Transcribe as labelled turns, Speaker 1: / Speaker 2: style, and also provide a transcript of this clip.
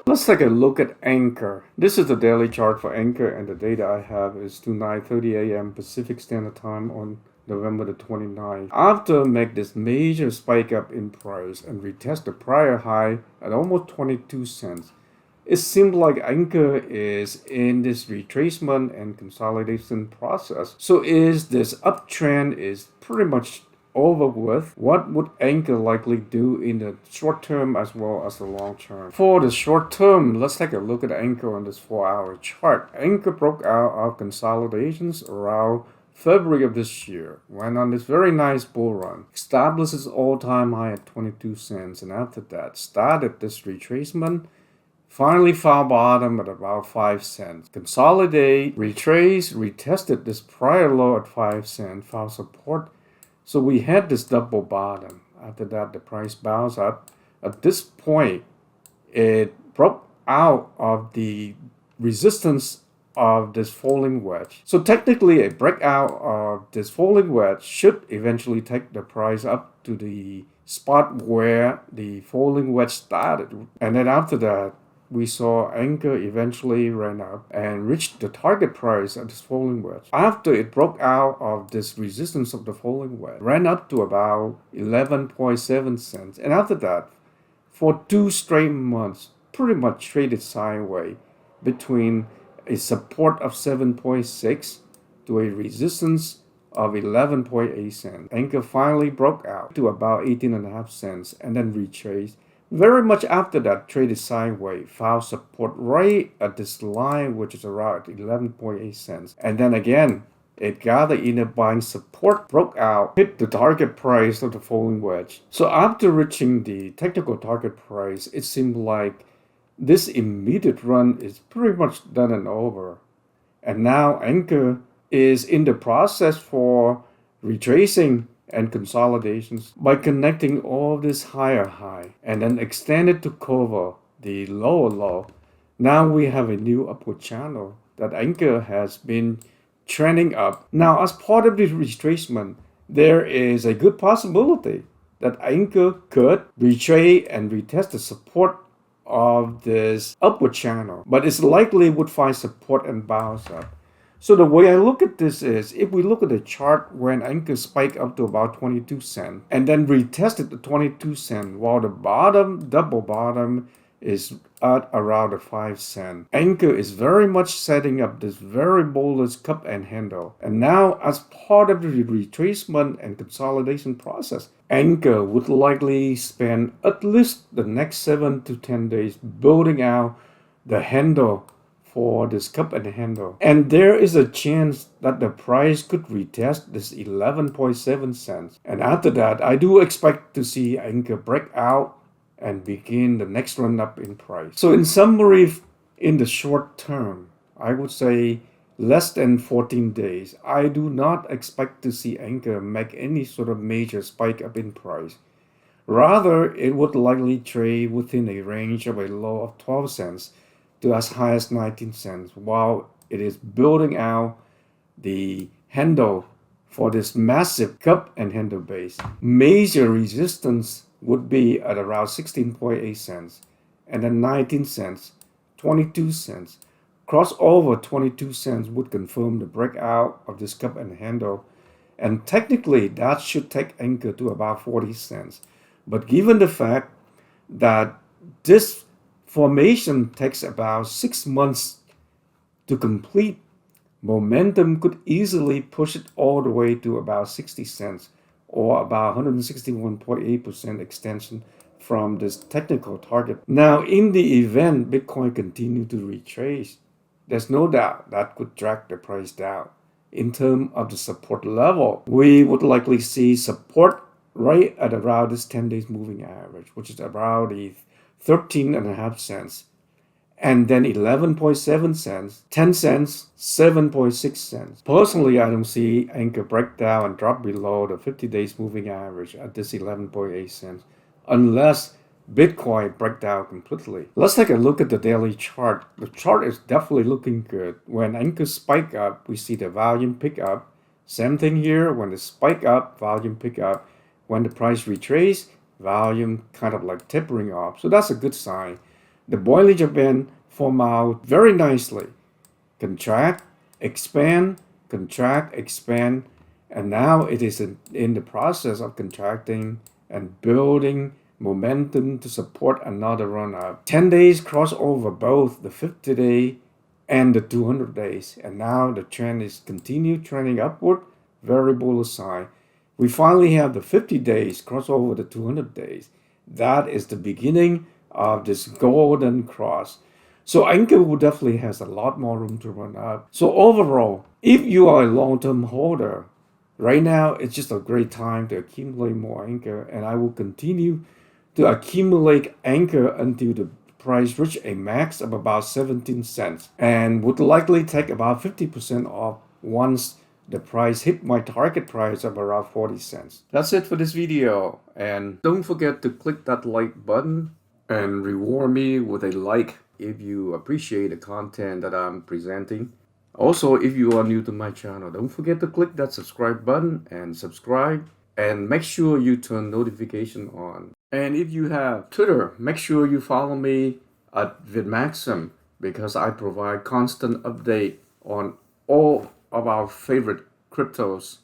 Speaker 1: Let's take a look at Anker. This is the daily chart for Anker, and the data I have is to 9:30 a.m. Pacific Standard Time on November the 29th. After make this major spike up in price and retest the prior high at almost 22 cents, it seems like Anker is in this retracement and consolidation process. So is this uptrend is pretty much over with? What would Anker likely do in the short term as well as the long term? For the short term, let's take a look at Anker on this 4-hour chart. Anker broke out of consolidations around February of this year, went on this very nice bull run, established its all-time high at 22 cents, and after that started this retracement. Finally found bottom at about 5 cents. Consolidate, retrace, retested this prior low at 5 cents, found support. So we had this double bottom. After that, the price bounced up. At this point, it broke out of the resistance of this falling wedge. So technically, a breakout of this falling wedge should eventually take the price up to the spot where the falling wedge started. And then after that, we saw Anker eventually ran up and reached the target price at this falling wedge. After it broke out of this resistance of the falling wedge, ran up to about 11.7 cents. And after that, for 2 straight months, pretty much traded sideways between a support of 7.6 to a resistance of 11.8 cents. Anker finally broke out to about 18.5 cents and then retraced. Very much after that, traded sideways, found support right at this line, which is around 11.8 cents. And then again, it got the inner buying support, broke out, hit the target price of the falling wedge. So after reaching the technical target price, it seemed like this immediate run is pretty much done and over. And now Anker is in the process for retracing and consolidations by connecting all this higher high and then extend it to cover the lower low. Now we have a new upward channel that Anker has been trending up. Now, as part of the retracement, there is a good possibility that Anker could retrace and retest the support of this upward channel, but it's likely would find support and bounce up. So the way I look at this is, if we look at the chart when Anker spiked up to about 22 cents and then retested the 22 cents while the bottom, double bottom, is at around the 5 cents. Anker is very much setting up this very bullish cup and handle. And now, as part of the retracement and consolidation process, Anker would likely spend at least the next 7 to 10 days building out the handle for this cup and handle. And there is a chance that the price could retest this 11.7 cents. And after that, I do expect to see Anker break out and begin the next run up in price. So in summary, in the short term, I would say less than 14 days, I do not expect to see Anker make any sort of major spike up in price. Rather, it would likely trade within a range of a low of 12 cents to as high as 19 cents while it is building out the handle for this massive cup and handle base. Major resistance would be at around 16.8 cents and then 19 cents, 22 cents. Crossover 22 cents would confirm the breakout of this cup and handle, and technically that should take Anker to about 40 cents. But given the fact that this formation takes about 6 months to complete, momentum could easily push it all the way to about 60 cents or about 161.8% extension from this technical target. Now, in the event Bitcoin continue to retrace, there's no doubt that could drag the price down. In terms of the support level, we would likely see support right at around this 10 days moving average, which is around the 13.5 cents, and then 11.7 cents, 10 cents, 7.6 cents. Personally, I don't see Anker break down and drop below the 50 days moving average at this 11.8 cents unless Bitcoin break down completely. Let's take a look at the daily chart. The chart is definitely looking good. When Anker spike up, we see the volume pick up. Same thing here, when the spike up, volume pick up. When the price retraces, volume kind of like tapering off. So that's a good sign. The Bollinger Band form out very nicely. Contract, expand, contract, expand, and now it is in the process of contracting and building momentum to support another run up. 10 days crossover both the 50-day and the 200 days, and now the trend is continue trending upward. Very bullish sign. We finally have the 50 days crossover the 200 days. That is the beginning of this golden cross. So Anker definitely has a lot more room to run up. So overall, if you are a long-term holder, right now it's just a great time to accumulate more Anker, and I will continue to accumulate Anker until the price reach a max of about 17 cents, and would likely take about 50% off once the price hit my target price of around 40 cents. That's it for this video, and don't forget to click that like button and reward me with a like if you appreciate the content that I'm presenting. Also, if you are new to my channel, don't forget to click that subscribe button and subscribe, and make sure you turn notification on. And if you have Twitter, make sure you follow me at VidMaxim, because I provide constant update on all of our favorite cryptos.